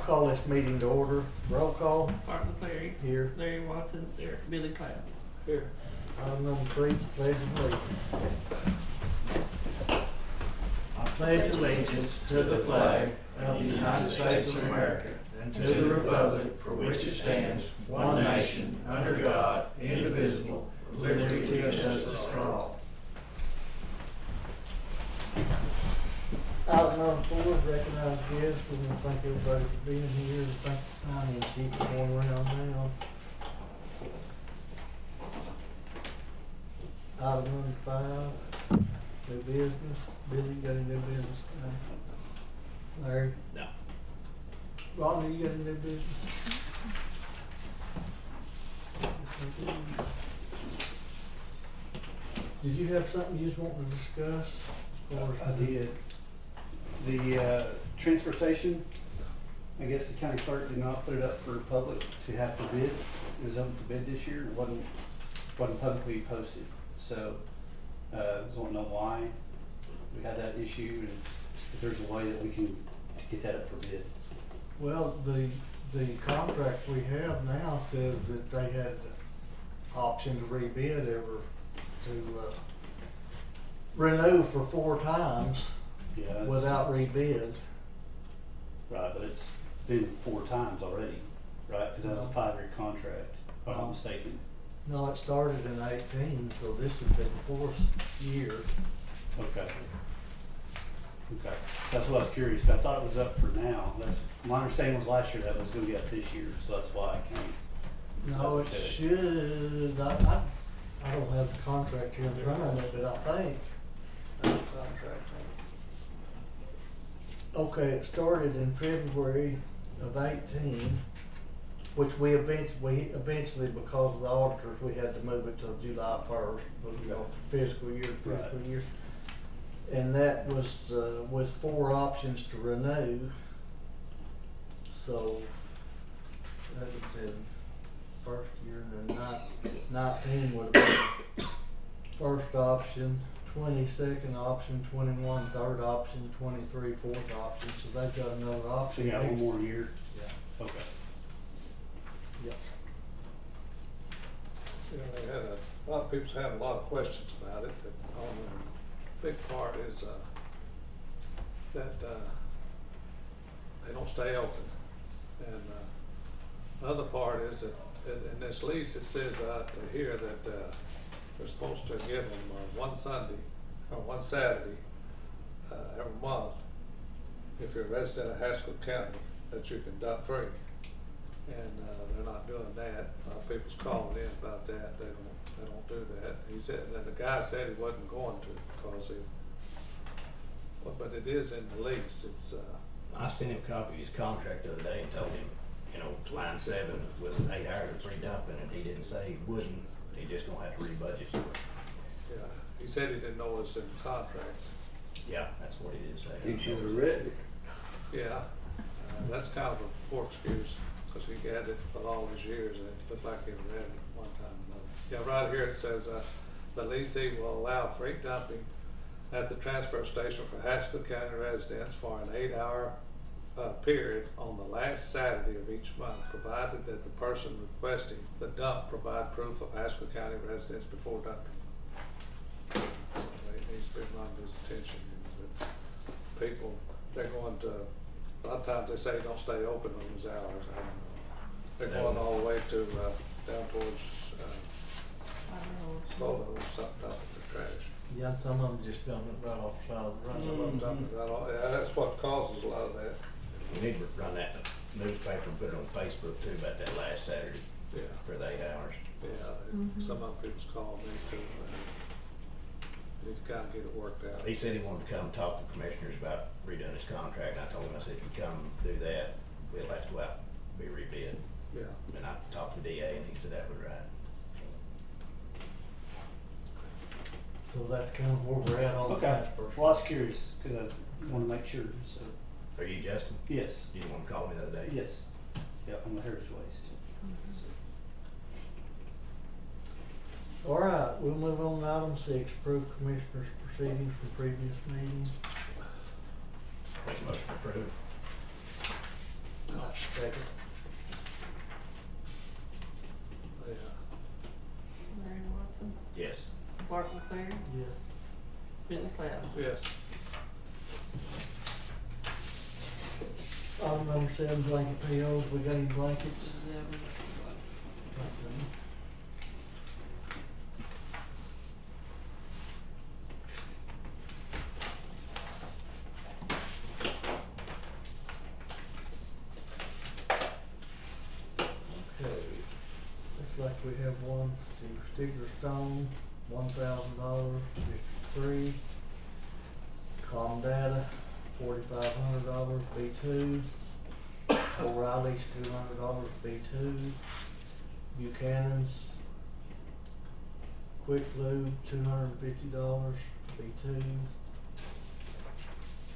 call this meeting to order. Roll call. Martin Clary. Here. Larry Watson. There. Billy Cloud. Here. Item number 3, pledge of allegiance. I pledge allegiance to the flag of the United States of America and to the republic for which it stands, one nation, under God, indivisible, with liberty and justice for all. Item number 4 is recognize guests. We want to thank everybody for being here and thank the sign-in sheet for going around now. Item number 5, new business. Billy, you got any new business today? Larry? No. Rodney, you got any new business? Did you have something you just want to discuss? I did. The transfer station, I guess the county clerk did not put it up for public to have for bid. It was open for bid this year. It wasn't publicly posted. So I just want to know why we had that issue and if there's a way that we can get that up for bid. Well, the contract we have now says that they had the option to rebid renew for 4 times Yeah. without rebid. Right, but it's been 4 times already, right? Because that was a 5-year contract, if I'm not mistaken. No, it started in 18, so this would be the 4th year. Okay. Okay. That's what I was curious about. I thought it was up for now. That's my understanding was last year that was going to be up this year, so that's why I came. No, it should. I don't have the contract here in front of me, but I think. Okay, it started in February of 18, which we eventually, because of the auditors, we had to move it till July 1st, fiscal year to fiscal year. And that was with 4 options to renew. So that would have been first year, and then 19 would have been first option, 20 second option, 21 third option, 23 fourth option. So they've got another So option. you got 1 more year? Yeah. Okay. Yeah. You know, they had a lot of people had a lot of questions about it, but the big part is that they don't stay open. And the other part is that in this lease it says out here that they're supposed to give them one Sunday or one Saturday every month if you're a resident of Haskell County that you can dump free. And they're not doing that. People's calling in about that. They don't do that. He said, and the guy said he wasn't going to because but it is in the lease. It's I sent him a copy of his contract the other day and told him, you know, line 7 was 8 hours of free dumping, and he didn't say he wouldn't. He just gonna have to rebudget for it. yeah. He said he didn't know it was in the contract. Yeah, that's what he did say. You should have read it. Yeah, that's kind of a poor excuse because he had it for all his years and it looked like he read it one time or another. Yeah, right here it says the leasing will allow free dumping at the transfer station for Haskell County residents for an 8-hour period on the last Saturday of each month, provided that the person requesting the dump provide proof of Haskell County residence before dumping. So it needs to be brought to his attention. But people, they're going to, a lot of times they say don't stay open on those hours. I don't know. They're going all the way to down towards Bolo or something up with the trash. Yeah, some of them just dump it right off the side of the road. Some of them dumping right off. Yeah, that's what causes a lot of that. We need to run that in the newspaper and put it on Facebook too about that last Saturday. Yeah. For the 8 hours. Yeah, some other people's called me too. Need to kind of get it worked out. He said he wanted to come talk to the commissioners about redoing his contract, and I told him, I said, if you come do that, we'll have to go out and be rebid. Yeah. And I talked to the DA, and he said that was right. So that's kind of where we're at on the Okay. transfer. Well, I was curious because I want to make sure. So Are you Justin? yes. You didn't want to call me the other day? Yes. Yep, on the Heritage Waste. All right, we'll move on to item 6, approve commissioners' proceedings from previous meetings. Make a motion to approve. Second. Larry Watson, Yes. Bart McCleary, Yes. Billy Cloud. Yes. Item number 7, blanket POs. We got any blankets? Okay, looks like we have one to Stigler Stone, $1,000, District 3. Com Data, $4,500, B2. O'Reilly's, $200, B2. Buchanan's, Quick Lube, $250, B2.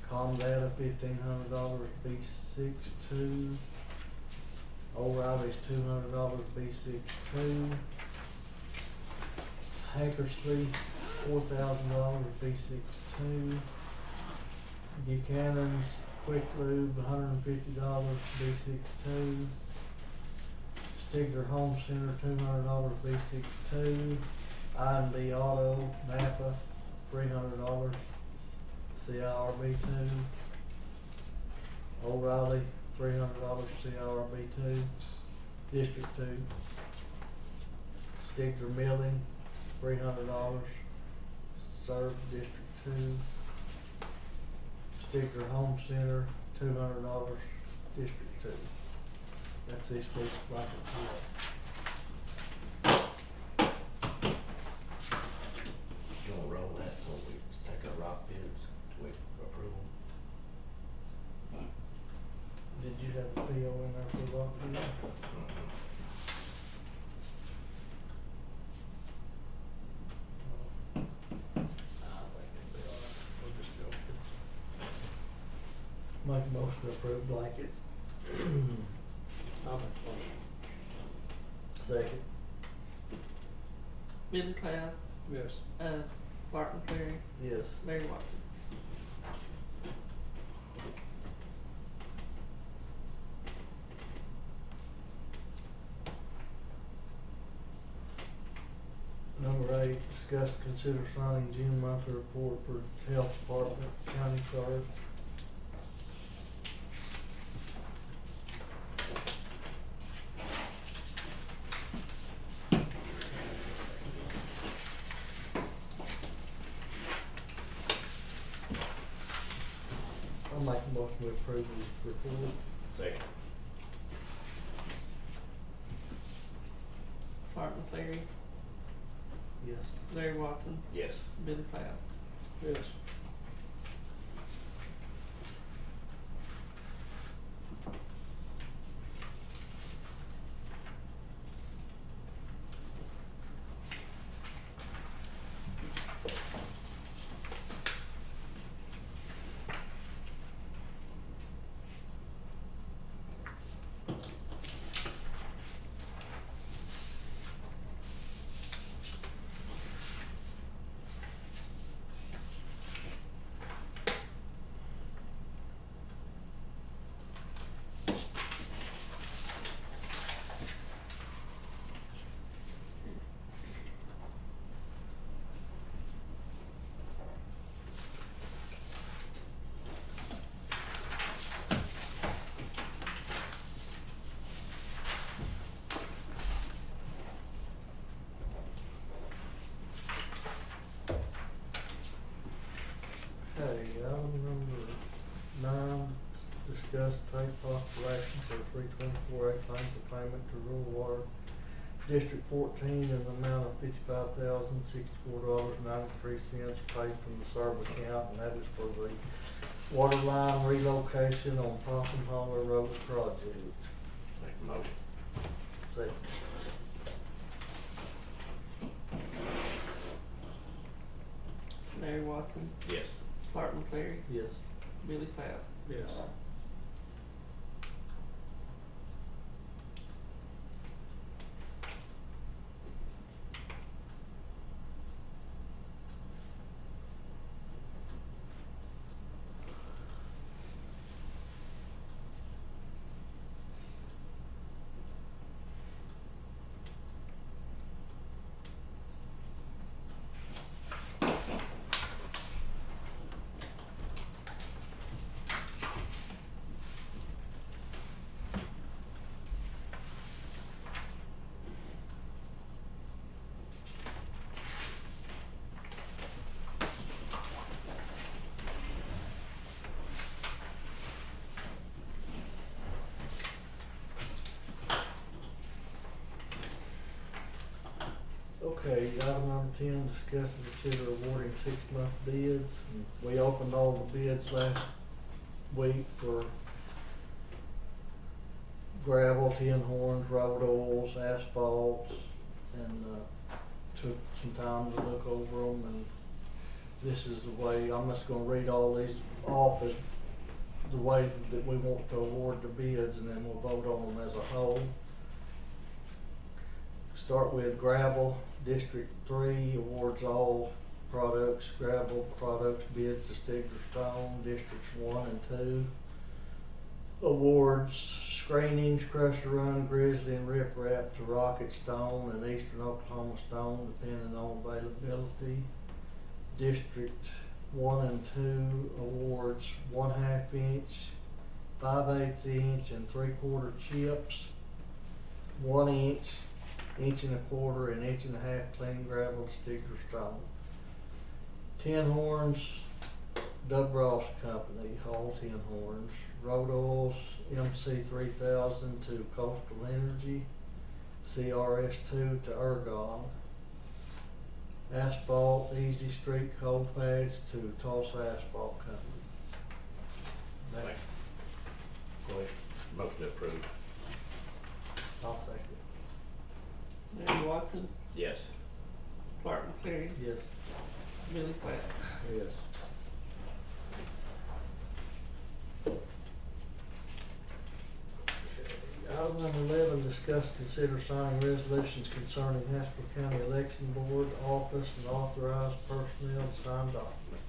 Com Data, $1,500, B62. O'Reilly's, $200, B62. Hankersley, $4,000, B62. Buchanan's Quick Lube, $150, B62. Stigler Home Center, $200, B62. I&B Auto, Napa, $300, CIR, B2. O'Reilly, $300, CIR, B2. District 2. Stigler Milling, $300, Serve, District 2. Stigler Home Center, $200, District 2. That's this week's blanket PO. You wanna roll that before we take our rock bids, we approve them? Did you have a PO in there for rock bid? I think it'd be all right. We'll just go with it. Make a motion to approve blankets. I'll make a motion. Second. Billy Cloud, Yes. Bart McCleary, Yes. Larry Watson. Number 8, discuss, consider signing June monthly report for Health Department, County Clerk. I'll make a motion to approve this report. Second. Bart McCleary, Yes. Larry Watson, Yes. Billy Cloud. Yes. Okay, item number 9, discuss, take possible action for 324 claim for payment to rural water District 14 in the amount of $55,064.93 paid from the serve account, and that is for the water line relocation on Possum Holler Road project. Make a motion. Second. Larry Watson, Yes. Bart McCleary, Yes. Billy Cloud. Yes. item number 10, discuss and consider awarding 6-month bids. We opened all the bids last week for gravel, tin horns, road oils, asphalt, and took some time to look over them, and this is the way, I'm just gonna read all these off as the way that we want to award the bids, and then we'll vote on them as a whole. Start with gravel. District 3 awards all products, gravel products bid to Stigler Stone. Districts 1 and 2 awards screenings, Crusher Run, Grizzly, and Rip Rap to Rocket Stone and Eastern Oklahoma Stone, depending on availability. District 1 and 2 awards 1/2 inch, 5/8 inch, and 3/4 chips, 1 inch, 1.25 inch, and 1.5 inch clean gravel to Stigler Stone. Tin horns, Doug Ross Company, whole tin horns. Road oils, MC 3000 to Coastal Energy, CRS2 to Ergon. Asphalt, Easy Street cold pads to Tulsa Asphalt Company. That's, Go ahead. Motion approved. I'll second. Larry Watson, Yes. Clark McCleary, Yes. Billy Clapp. Yes. Item number 11, discuss, consider signing resolutions concerning Haskell County Election Board office and authorize personnel to sign documents.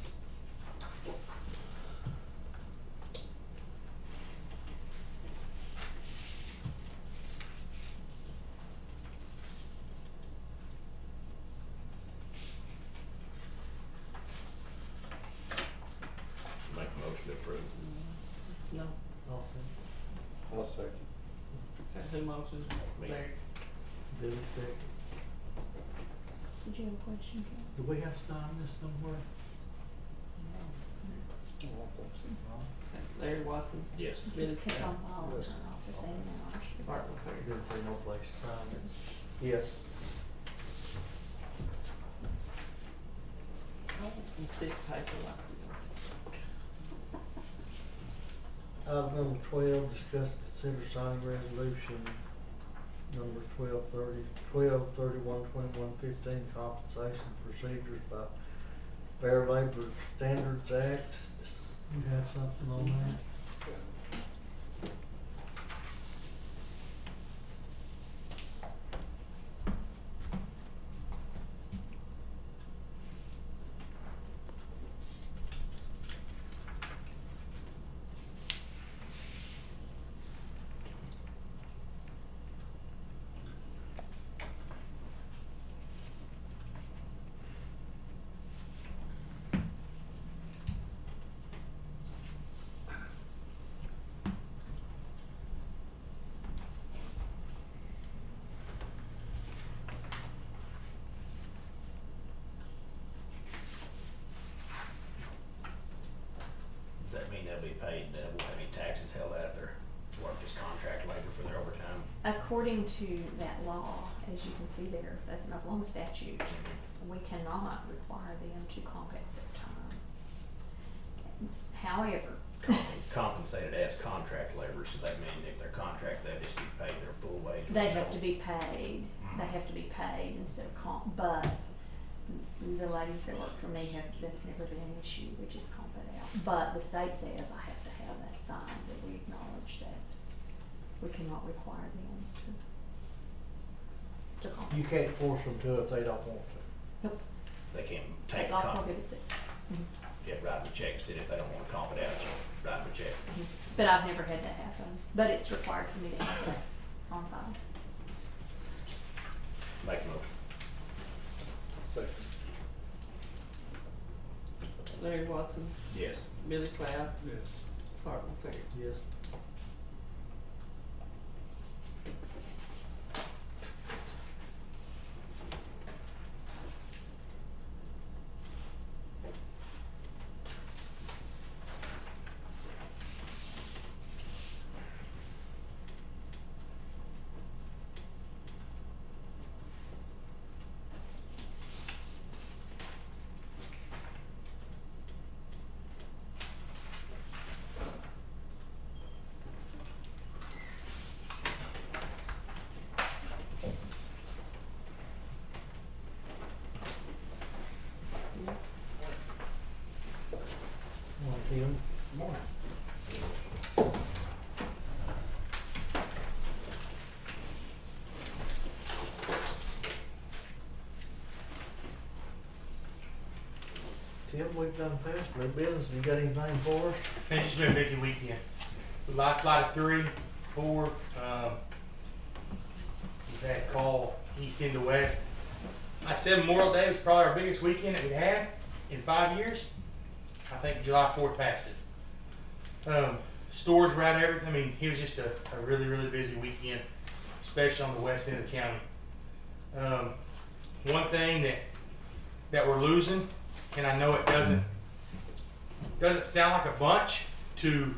Make a motion to approve. No, I'll second. I'll second. okay, who motions? Me. Larry. Billy second. Did you have a question, Ken? Do we have to sign this somewhere? I don't think so. Okay, Larry Watson, Yes. Billy Just click on Clapp, volunteer Yes. office and then I'll. Clark It McCleary. didn't say no place to sign it. Yes. I want some thick paper like this. Item number 12, discuss, consider signing resolution number 12/31/21/15 compensation procedures by Fair Labor Standards Act. You have something on that? Does that mean they'll be paid, they won't have any taxes held out of their work as contract labor for their overtime? According to that law, as you can see there, that's an Oklahoma statute, we cannot require them to compact their time. However, Compensated as contract labor, so that means if they're contract, they'll just be paid their full wage. they have to be paid, instead of but the ladies that work for me have, that's never been an issue, we just comp it out. But the state says I have to have that signed, that we acknowledge that we cannot require them to compact. You can't force them to if they don't want to. Nope, They can't state take law comp, prohibits it. yeah, write the checks, and if they don't wanna comp it out, you write the check. But I've never had that happen, but it's required for me to have that on file. Make a motion. Second. Larry Watson, Yes. Billy Clapp, Yes. Clark McCleary. Yes. Tim. Morning. Tim, we've done past new business. You got anything for us? It's just been a busy weekend. We live flight at 3, 4. We've had call east into west. I said Memorial Day was probably our biggest weekend that we had in 5 years. I think July 4th passed it. Stores were out of everything. I mean, it was just a really, really busy weekend, especially on the west end of the county. One thing that we're losing, and I know it doesn't sound like a bunch to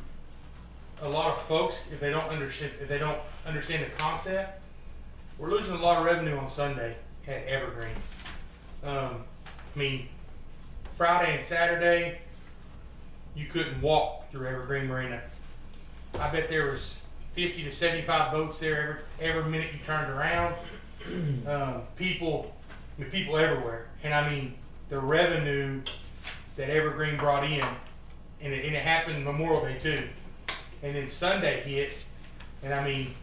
a lot of folks if they don't understand the concept. We're losing a lot of revenue on Sunday at Evergreen. I mean, Friday and Saturday, you couldn't walk through Evergreen Marina. I bet there was 50 to 75 boats there every minute you turned around. People everywhere, and I mean the revenue that Evergreen brought in, and it happened Memorial Day too, and then Sunday hit, and I mean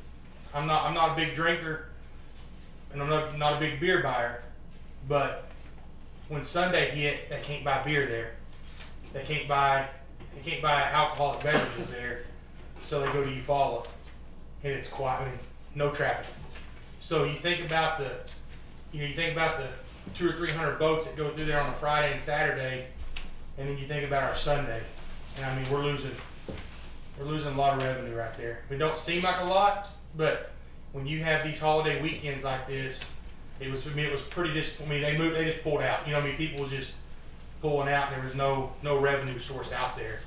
I'm not a big drinker, and I'm not a big beer buyer, but when Sunday hit, they can't buy beer there, they can't buy alcoholic beverages there, so they go to Eufaula, and it's quiet, I mean, no traffic. So you think about the 200 or 300 boats that go through there on a Friday and Saturday, and then you think about our Sunday, and I mean we're losing a lot of revenue right there. It don't seem like a lot, but when you have these holiday weekends like this, it was pretty disappointing. I mean, they just pulled out. You know, I mean, people was just pulling out, and there was no revenue source out there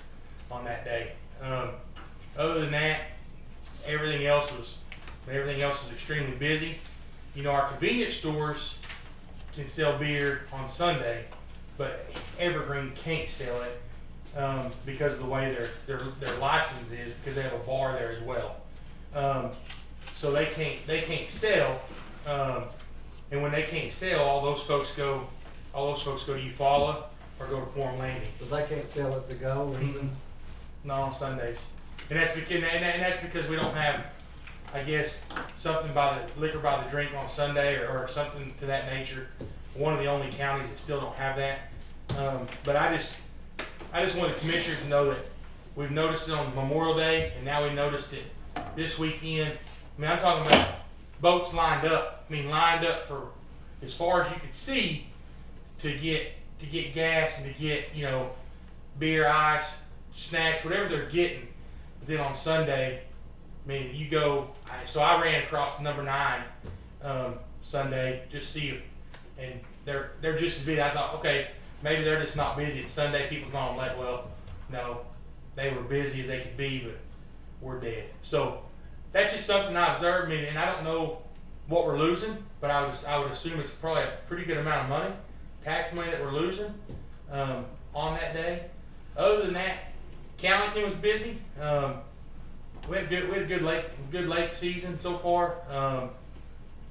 on that day. Other than that, everything else was extremely busy. You know, our convenience stores can sell beer on Sunday, but Evergreen can't sell it because of the way their license is, because they have a bar there as well. So they can't sell, and when they can't sell, all those folks go to Eufaula or go to Forum Landing. So they can't sell it to go even? Not on Sundays, and that's because we don't have, I guess, something by the liquor by the drink on Sunday or something to that nature. One of the only counties that still don't have that. But I just want the commissioners to know that we've noticed it on Memorial Day, and now we noticed it this weekend. I mean, I'm talking about boats lined up. I mean, lined up for as far as you could see to get gas and to get, you know, beer, ice, snacks, whatever they're getting. But then on Sunday, I mean, you go. So I ran across the number 9 Sunday just to see if, and they're just as busy. I thought, okay, maybe they're just not busy. It's Sunday. People's not on late. Well, no, they were busy as they could be, but we're dead. So that's just something I observed. I mean, and I don't know what we're losing, but I would assume it's probably a pretty good amount of money, tax money that we're losing on that day. Other than that, Callington was busy. We had a good lake season so far.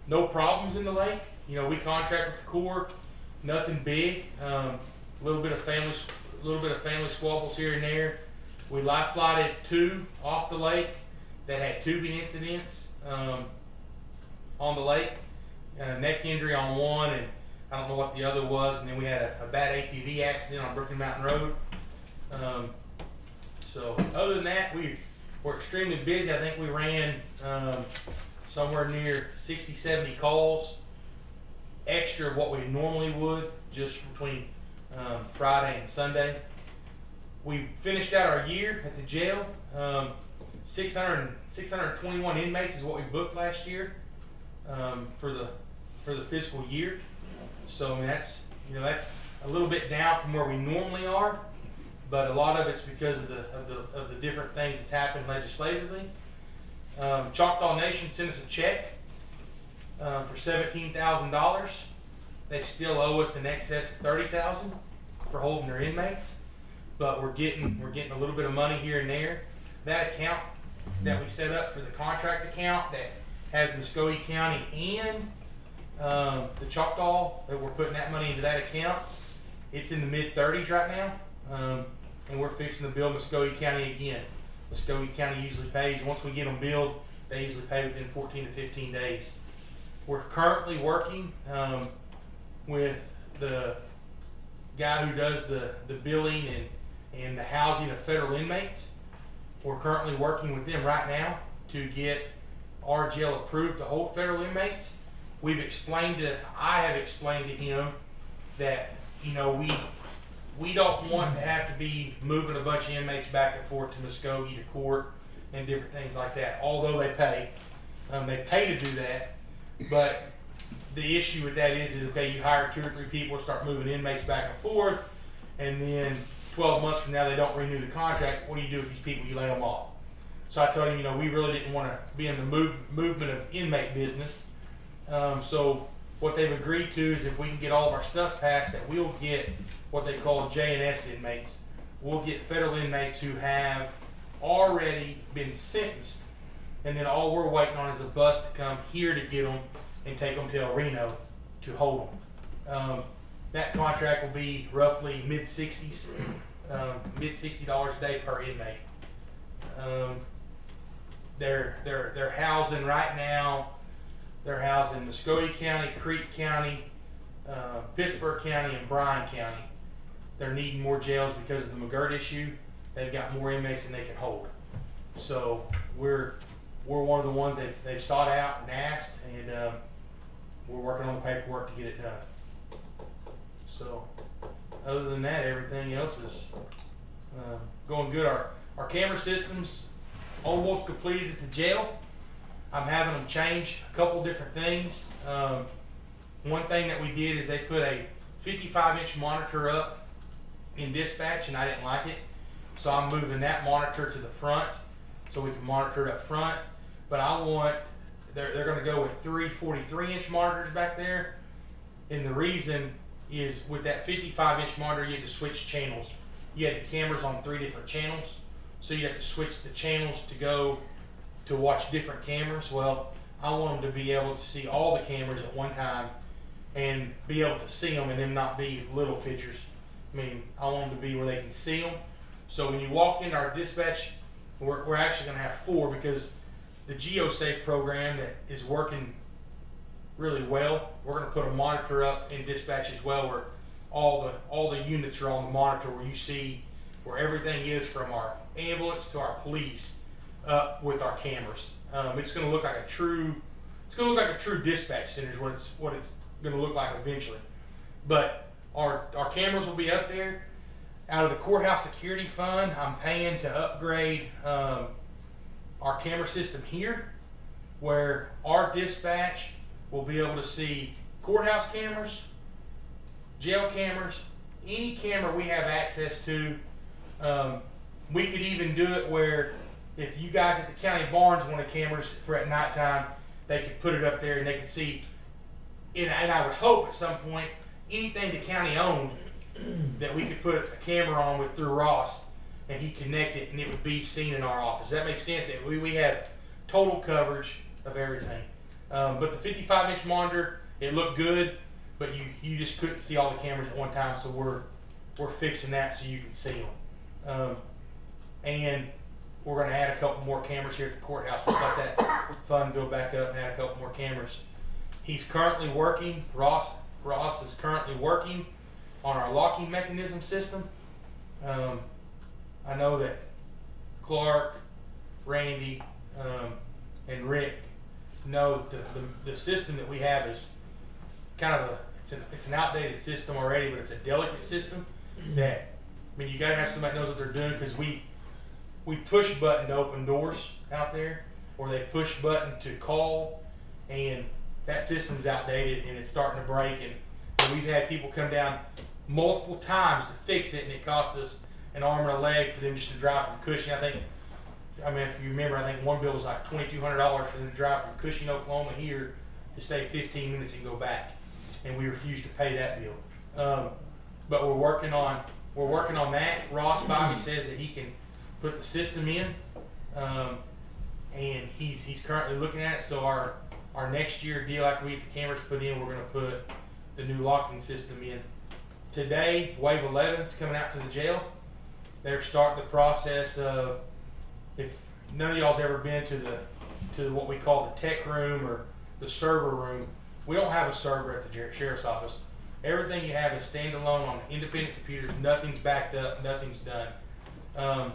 No problems in the lake. You know, we contract with the Corps. Nothing big. A little bit of family squabbles here and there. We life flighted 2 off the lake that had tubing incidents on the lake. Neck injury on one, and I don't know what the other was. And then we had a bad ATV accident on Brooklyn Mountain Road. So other than that, we're extremely busy. I think we ran somewhere near 60, 70 calls extra of what we normally would, just between Friday and Sunday. We finished out our year at the jail. 621 inmates is what we booked last year for the fiscal year. So I mean, that's a little bit down from where we normally are, but a lot of it's because of the different things that's happened legislatively. Choctaw Nation sent us a check for $17,000. They still owe us in excess of $30,000 for holding their inmates, but we're getting a little bit of money here and there. That account that we set up for the contract account that has Muscogee County and the Choctaw, that we're putting that money into that account. It's in the mid-30s right now, and we're fixing to bill Muskogee County again. Muskogee County usually pays, once we get them billed, they usually pay within 14 to 15 days. We're currently working with the guy who does the billing and the housing of federal inmates. We're currently working with them right now to get our jail approved to hold federal inmates. I have explained to him that, you know, we don't want to have to be moving a bunch of inmates back and forth to Muskogee to court and different things like that, although they pay to do that. But the issue with that is okay, you hire 2 or 3 people, start moving inmates back and forth, and then 12 months from now they don't renew the contract. What do you do with these people? You lay them off. So I told him, you know, we really didn't want to be in the movement of inmate business. So what they've agreed to is if we can get all of our stuff passed, that we'll get what they call J&S inmates. We'll get federal inmates who have already been sentenced, and then all we're waiting on is a bus to come here to get them and take them to El Reno to hold them. That contract will be roughly mid-60s, mid-$60 a day per inmate. They're housing right now. They're housing Muskogee County, Creek County, Pittsburgh County, and Bryan County. They're needing more jails because of the McGirt issue. They've got more inmates than they can hold. So we're one of the ones they've sought out and asked, and we're working on the paperwork to get it done. So other than that, everything else is going good. Our camera system's almost completed at the jail. I'm having them change a couple different things. One thing that we did is they put a 55-inch monitor up in dispatch, and I didn't like it. So I'm moving that monitor to the front so we can monitor up front. But they're going to go with 3 43-inch monitors back there. And the reason is with that 55-inch monitor, you had to switch channels. You had the cameras on 3 different channels. So you have to switch the channels to go to watch different cameras. Well, I want them to be able to see all the cameras at one time and be able to see them and them not be little pictures. I mean, I want them to be where they can see them. So when you walk into our dispatch, we're actually going to have 4 because the GeoSafe program that is working really well, we're going to put a monitor up in dispatch as well where all the units are on the monitor, where you see where everything is from our ambulance to our police up with our cameras. It's going to look like a true dispatch center is what it's going to look like eventually. But our cameras will be up there. Out of the courthouse security fund, I'm paying to upgrade our camera system here, where our dispatch will be able to see courthouse cameras, jail cameras, any camera we have access to. We could even do it where if you guys at the county barns wanted cameras for at nighttime, they could put it up there and they could see. And I would hope at some point anything the county owned that we could put a camera on through Ross, and he connect it and it would be seen in our office. Does that make sense? We have total coverage of everything. But the 55-inch monitor, it looked good, but you just couldn't see all the cameras at one time. So we're fixing that so you can see them. And we're going to add a couple more cameras here at the courthouse. We've got that fund built back up and add a couple more cameras. He's currently working. Ross is currently working on our locking mechanism system. I know that Clark, Randy, and Rick know that the system that we have is kind of it's an outdated system already, but it's a delicate system that, I mean, you got to have somebody that knows what they're doing, because we push button to open doors out there, or they push button to call, and that system's outdated and it's starting to break, and we've had people come down multiple times to fix it, and it cost us an arm and a leg for them just to drive from Cushing. If you remember, I think one bill was like $2,200 for them to drive from Cushing, Oklahoma here to stay 15 minutes and go back, and we refused to pay that bill. But we're working on that. Ross Bobby says that he can put the system in, and he's currently looking at it. So our next year deal, after we get the cameras put in, we're going to put the new locking system in. Today, Wave 11's coming out to the jail. they're starting the process of, if none of y'all's ever been to what we call the tech room or the server room, we don't have a server at the sheriff's office. Everything you have is standalone on independent computers. Nothing's backed up. Nothing's done.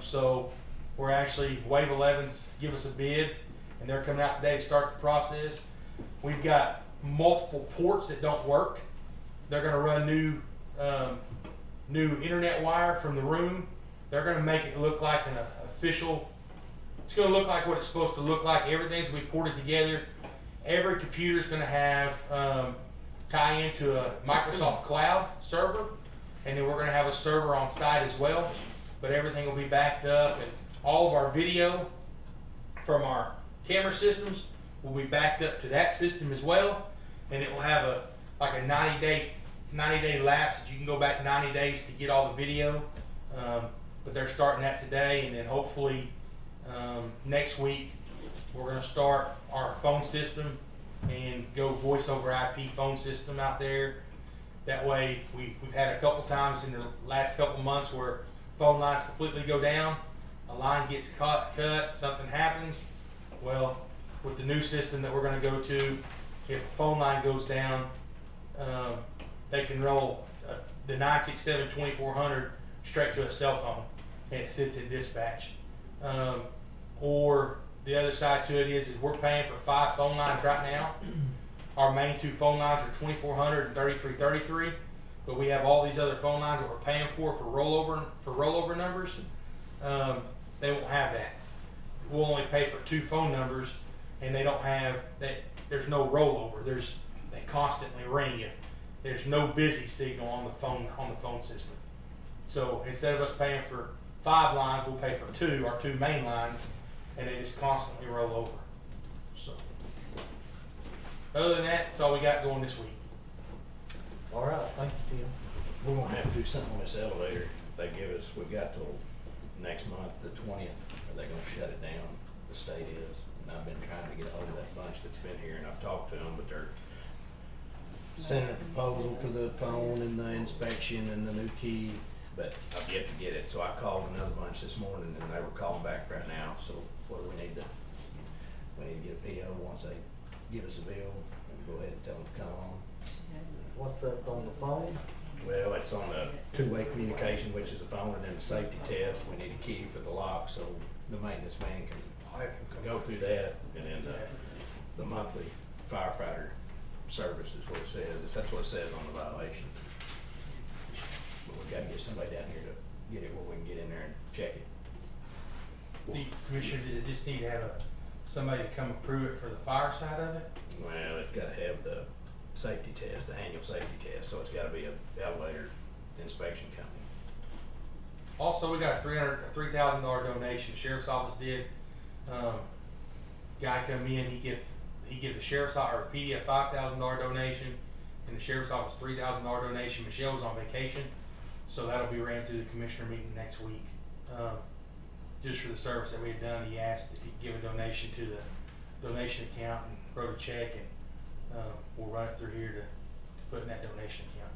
So we're actually, Wave 11's give us a bid, and they're coming out today to start the process. We've got multiple ports that don't work. They're going to run new internet wire from the room. They're going to make it look like an official. It's going to look like what it's supposed to look like. Everything's going to be ported together. Every computer is going to have tie into a Microsoft Cloud server, and then we're going to have a server on site as well. But everything will be backed up, and all of our video from our camera systems will be backed up to that system as well, and it will have a 90-day lapse that you can go back 90 days to get all the video. But they're starting that today, and then hopefully next week we're going to start our phone system and go voice over IP phone system out there. That way we've had a couple times in the last couple months where phone lines completely go down, a line gets cut, something happens. Well, with the new system that we're going to go to, if a phone line goes down, they can roll the 967-2400 straight to a cell phone, and it sits in dispatch. Or the other side to it is we're paying for 5 phone lines right now. Our main 2 phone lines are 2400 and 3333, but we have all these other phone lines that we're paying for rollover numbers. They won't have that. We'll only pay for 2 phone numbers, and they don't have that. There's no rollover. They constantly ring if there's no busy signal on the phone system. So instead of us paying for 5 lines, we'll pay for 2, our 2 main lines, and they just constantly roll over. So other than that, that's all we got going this week. All right, thank you, Tim. We're gonna have to do something on this elevator. We've got till next month, the 20th, or they're gonna shut it down, the state is. And I've been trying to get a hold of that bunch that's been here, and I've talked to them, but they're sending a proposal for the phone and the inspection and the new key, but I've yet to get it. So I called another bunch this morning, and they were calling back right now. So what do we need to get a PO once they give us a bill, and go ahead and tell them to come on. What's that on the phone? Well, it's on the 2-way communication, which is the phone, and then the safety test. We need a key for the lock, so the maintenance man can go through that, and then the monthly firefighter service is what it says. That's what it says on the violation. But we've got to get somebody down here to get it where we can get in there and check it. The commissioner, does it just need to have somebody to come approve it for the fire side of it? Well, it's got to have the safety test, the annual safety test, so it's got to be an elevator inspection company. Also, we got a $3,000 donation. The sheriff's office did. Guy come in, he give the sheriff's office or PD a $5,000 donation, and the sheriff's office $3,000 donation. Michelle was on vacation, so that'll be ran through the commissioner meeting next week. Just for the service that we had done, he asked if he could give a donation to the donation account and wrote a check, and we'll run it through here to put in that donation account.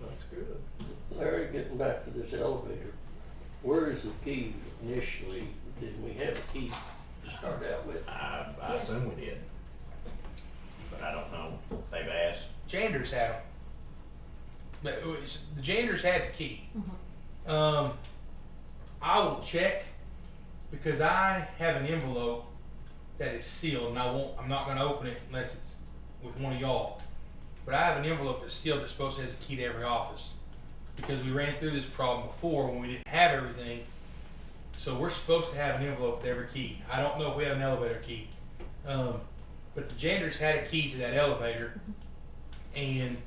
That's good. Larry, getting back to this elevator, where is the key initially? Did we have a key to start out with? I Yes. assume we did, but I don't know. They've asked. Janders had them. But the Janders had the key. Mm-hmm. I will check because I have an envelope that is sealed, and I'm not going to open it unless it's with one of y'all. But I have an envelope that's sealed that's supposed to have a key to every office because we ran through this problem before when we didn't have everything. So we're supposed to have an envelope with every key. I don't know if we have an elevator key, but the Janders had a key to that elevator, and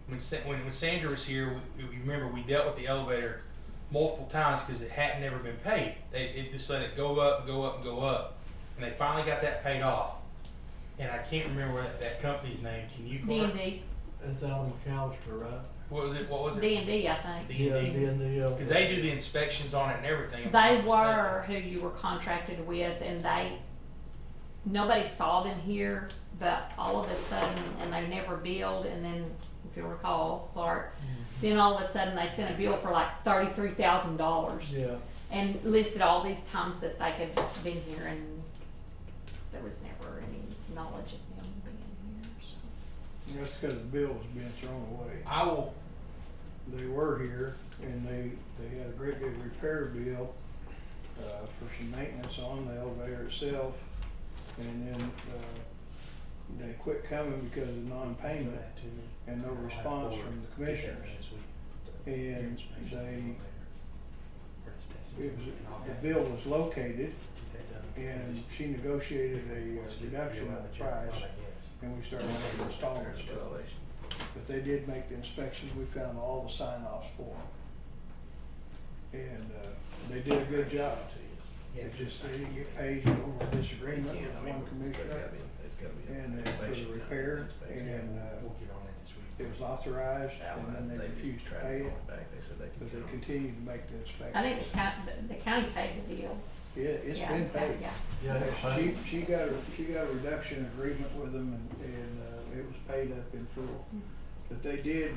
when Sandra was here, you remember we dealt with the elevator multiple times because it hadn't never been paid. They just let it go up and go up and go up, and they finally got that paid off. And I can't remember that company's name. Can you? D&D. That's Alan McAllister, right? What was it? D&D, I think. D&D. Because they do the inspections on it and everything. They were who you were contracted with, and nobody saw them here, but all of a sudden, and they never billed, and then, if you recall, Clark, then all of a sudden they sent a bill for like $33,000 Yeah, and listed all these times that they had been here, and there was never any knowledge of them being here, so. That's because the bill was being thrown away. I will, They were here and they had a great big repair bill, for some maintenance on the elevator itself. And then, they quit coming because of non-payment and no response from the commissioners. And the bill was located and she negotiated a reduction in the price and we started making installments. But they did make the inspections, we found all the sign-offs for them. And, they did a good job. It just, they didn't get paid over a disagreement with one commissioner and for the repair, and, it was authorized, and then they refused to pay it, but they continued to make the inspections. I think the county paid the bill. Yeah, it's Yeah, been paid. yeah. yeah, She got a reduction agreement with them, and it was paid up in full. But they did,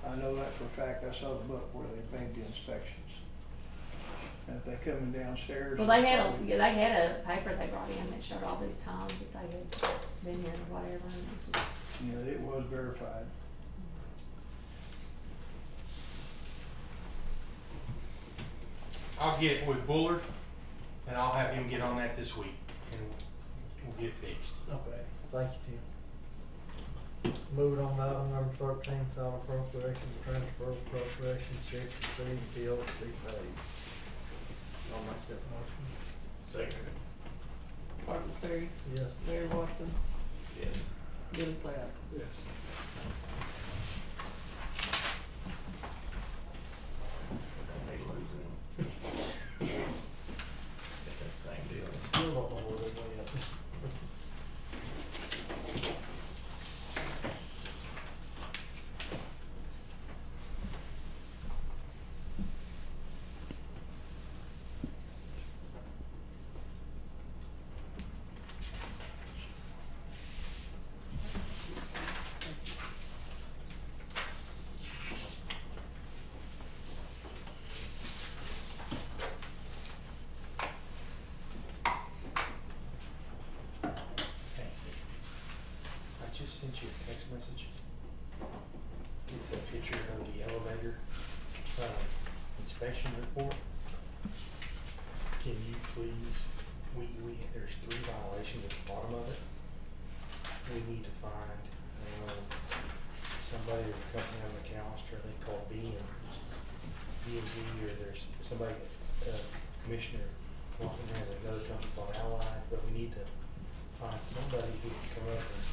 I know that for a fact, I saw the book where they made the inspections. And if they coming downstairs. Well, they had a paper they brought in that showed all these times that they had been here or whatever, and it was just, Yeah, it was verified. I'll get with Bullard, and I'll have him get on that this week, and we'll get it fixed. okay, thank you, Tim. Moving on to item number 13, solid appropriations, transfer appropriations, checks received, bills to be paid. I'll make that motion. Second. Martin Terry, Yes. Larry Watson, Yes. Billy Cloud. Yes. Don't need to lose them. Guess that's the same deal. Still don't know where they went. Hey, I just sent you a text message. It's a picture of the elevator, inspection report. Can you please, there's 3 violations at the bottom of it. We need to find, somebody, there's a company out of McAllister, they call B and G, or there's somebody, Commissioner Watson has another company called Allied, but we need to find somebody who can come up and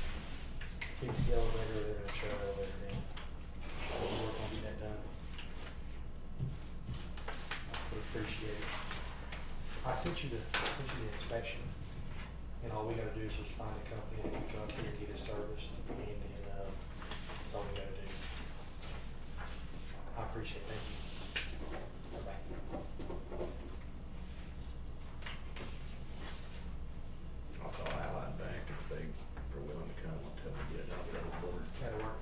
fix the elevator, or they're gonna shut our elevator down. We'll work on getting that done. I would appreciate it. I sent you the inspection, and all we gotta do is just find a company that can come up here and get it serviced, and that's all we gotta do. I appreciate it, thank you. Bye-bye. I'll call Allied back if they are willing to come. I'll tell them to get it out of the board. That'll work.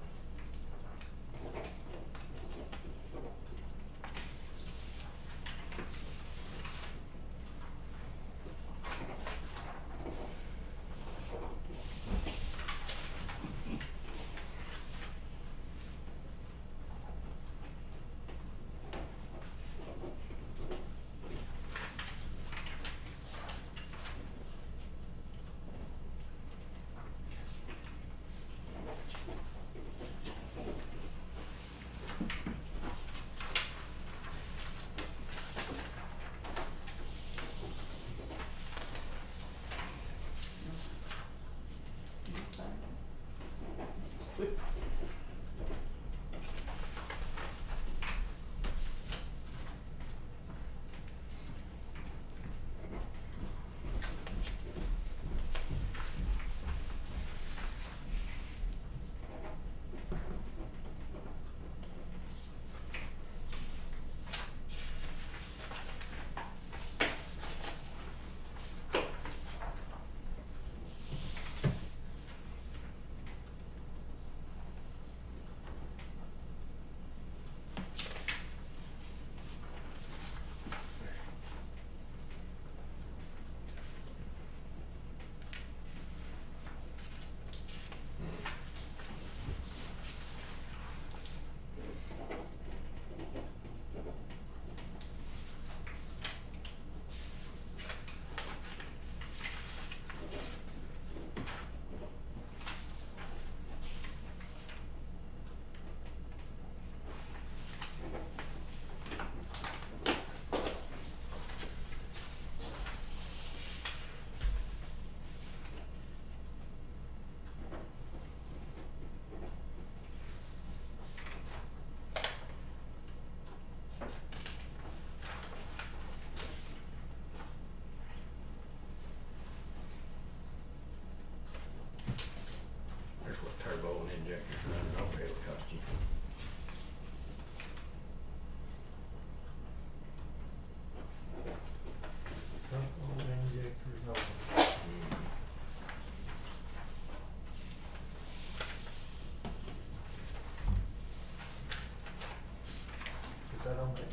right,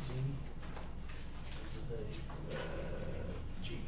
G. G.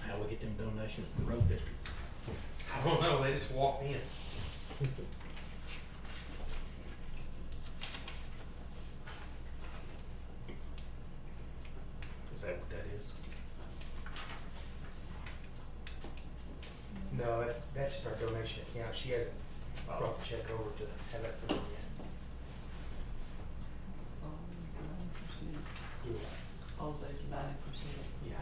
How we get them donations from the road district? I don't know, they just walked in. Is that what that is? No, that's just our donation account. She hasn't brought the check over to have that for me yet. All those 90%. Yeah.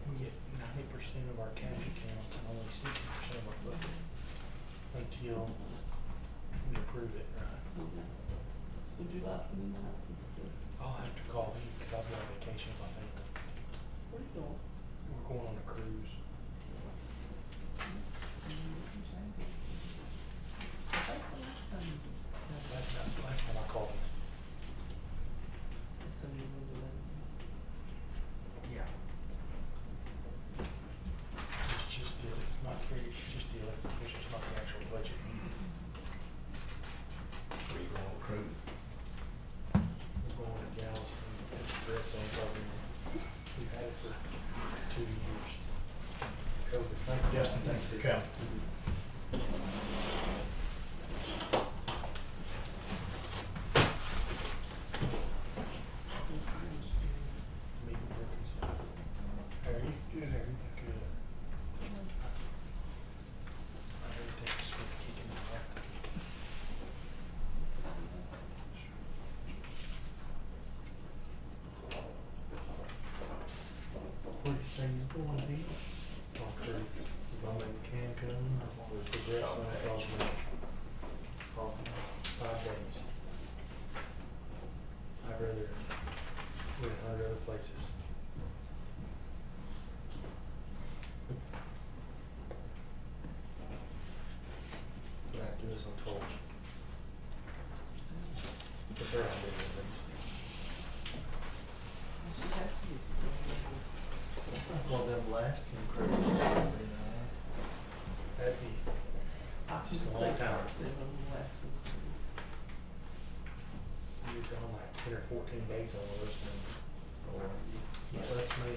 We get 90% of our cash accounts and only 60% of our budget until we approve it, right? So July 29th is the, I'll have to call you because I'll be on vacation with my family. where you going? We're going on a cruise. Last time I called him. So you will do Yeah. It's just it's not created, it's just the elected officials, not the actual budget meeting. Where you going to cruise? We're going to Galveston, it's the dress on program. We've had it for 2 years. COVID. Thank you, Justin, thanks for coming. Me and Perkins. How are you? Good, how are you? Good. I heard that it's sort of kicking me back. Where did you say you were going to be? On cruise. You going to Cancun or Progresso? Oh, 5 days. I'd rather go to 100 other places. What I do is I'm told. But they're all doing things. She has to be. Well, them last two cruises, That'd be I just can a long say time. they were the last one. You're gone like 10 or 14 days on those things. Yes, that's me,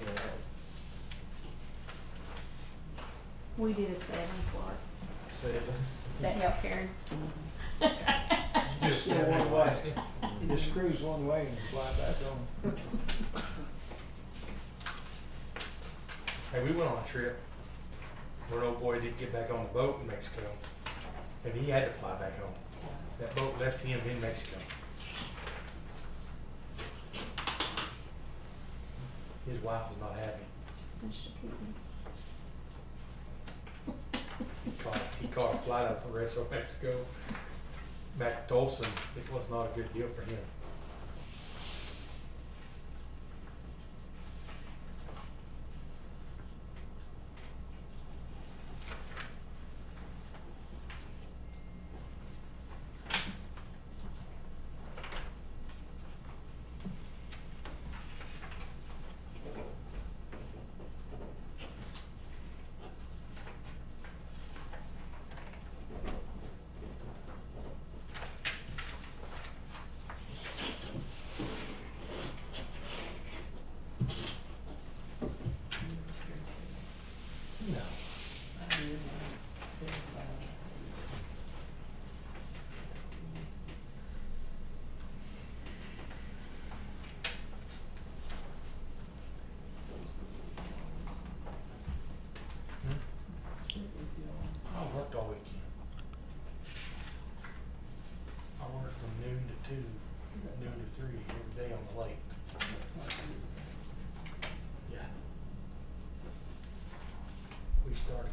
We did a 7, Clark. 7. Does that help, Karen? Just Yeah, sit one and way. ask. You just cruise one way and fly back home. Hey, we went on a trip where an old boy didn't get back on the boat in Mexico, and he had to fly back home. That boat left him in Mexico. His wife was not happy. That's the kitten. He caught a flight out the rest of Mexico back to Tulsa. It was not a good deal for him.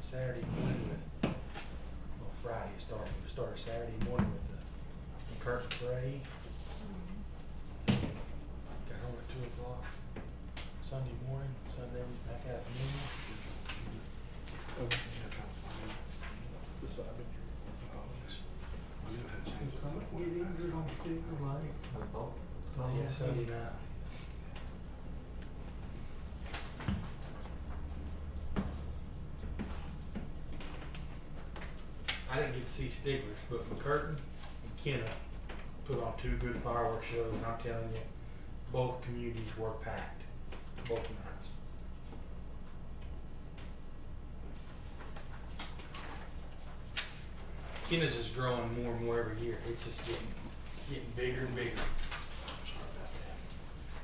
Saturday morning with, well, Friday it started Saturday morning with the curtain parade. Got home at 2 o'clock Sunday morning, Sunday was back out at noon. Yeah, Sunday night. I didn't get to see Stigler's, but McCurtain and Kenna put on 2 good fireworks shows, and I'm telling you, both communities were packed, both nights. Kenna's is growing more and more every year. It's just getting bigger and bigger. Sorry about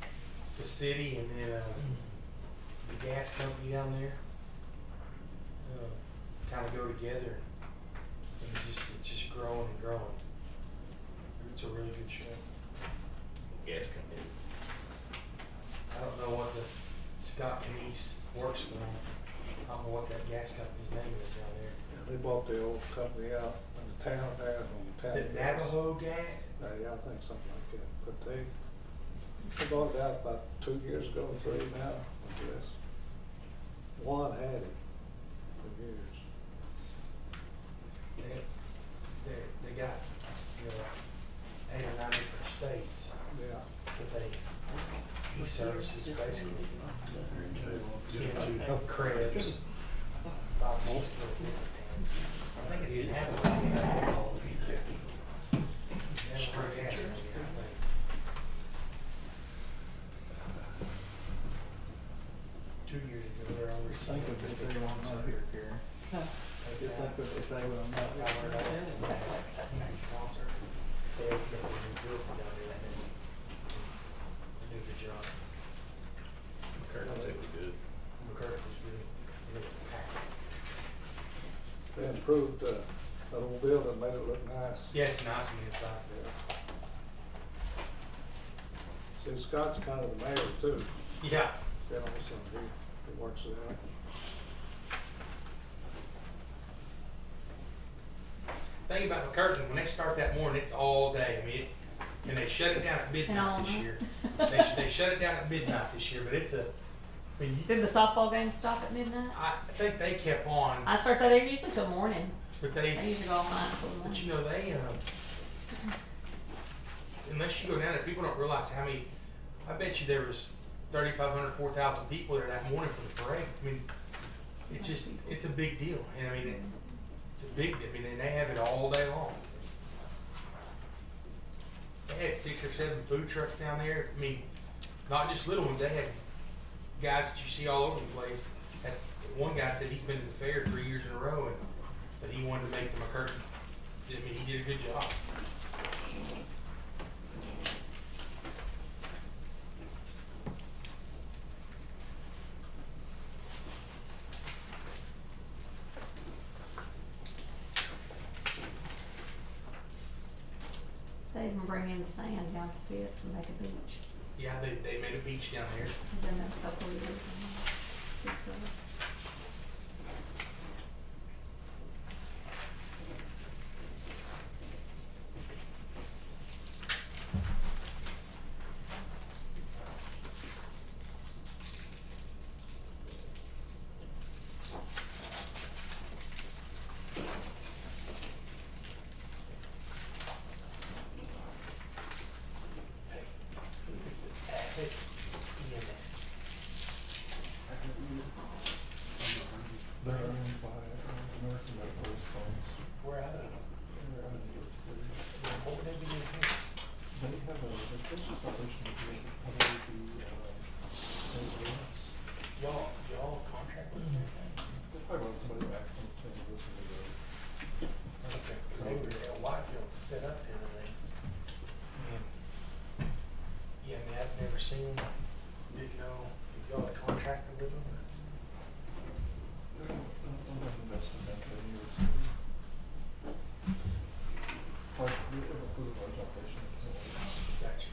that. The city and then the gas company down there kind of go together. And it's just growing and growing. It's a really good show. Gas company. I don't know what the Scott Denise works for. I don't know what that gas company's name is down there. Yeah, they bought the old company out in the town there on the town. Is it Navajo Gas? Yeah, I think something like that. But they bought it out about 2 years ago, 3 now, I guess. One had it for years. They got, 8 or 9 different states Yeah. that he services basically. Kentu, Krebs, Bob Holster. I think it's Navajo. Navajo Gas, maybe, I think. 2 years ago, they're over. Think of it if they want to here, Karen. Just think of it if they would have not. They opened up a new building down there, and they did a good job. McCurtain did good. McCurtain was really packed. They improved that old building, made it look nice. Yeah, it's nice when it's out there. See, Scott's kind of the mayor too. Yeah. You know, so he works it out. Thing about McCurtain, when they start that morning, it's all day. I mean, and they shut it down at And midnight all this night. year. They shut it down at midnight this year, but it's a. I mean, Did the softball game stop at midnight? I think they kept on, I start so they're usually till morning. but They they, usually go all night until but morning. you know, they, unless you go down there, people don't realize how many. I bet you there was 3,500, 4,000 people there that morning for the parade. I mean, it's just, it's a big deal, and I mean, it's a big. I mean, and they have it all day long. They had 6 or 7 food trucks down there. I mean, not just little ones. They had guys that you see all over the place. One guy said he's been to the fair 3 years in a row, and that he wanted to make the McCurtain. I mean, he did a good job. They even bring in sand down to Fitz and make a beach. Yeah, they made a beach down there. I've done that a couple of years. Good for them. They're owned by American Medical Response. We're out of. They're out of New York City. What would they be doing here? They have a operation here. How do they do surveillance? Y'all contract with them? They probably want somebody back from St. Louis or the road. Okay, because they were at Whitefield set up the other day. And, yeah, I mean, I've never seen them, didn't know, y'all had contracted with them. They're an investment bank in New York City. Like, we have a pretty large operation in St. Louis. Gotcha.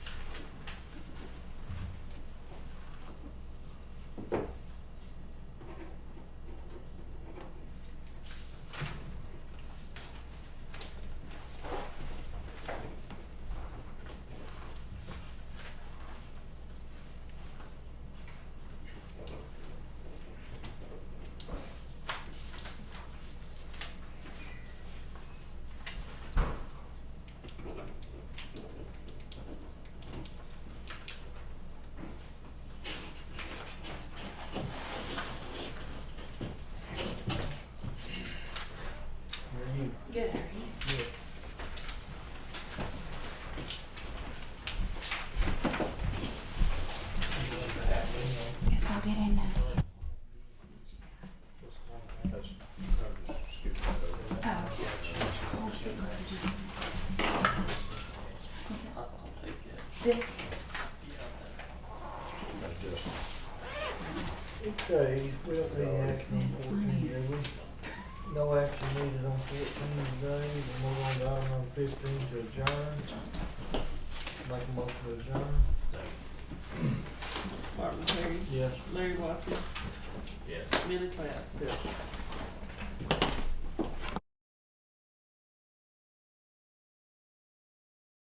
Good, how are you? Yeah. Guess I'll get in now. That's, I'm just skipping that over. Oh. Let's see what we do. I'll take that. This, That's just, Okay, we don't need any action on 14, do we? No action needed on 14 today, we'll move on to item number 15 to adjourn. Make a motion to adjourn. Martin Terry, Yes. Larry Watson, Yeah. Billy Clapp. yeah.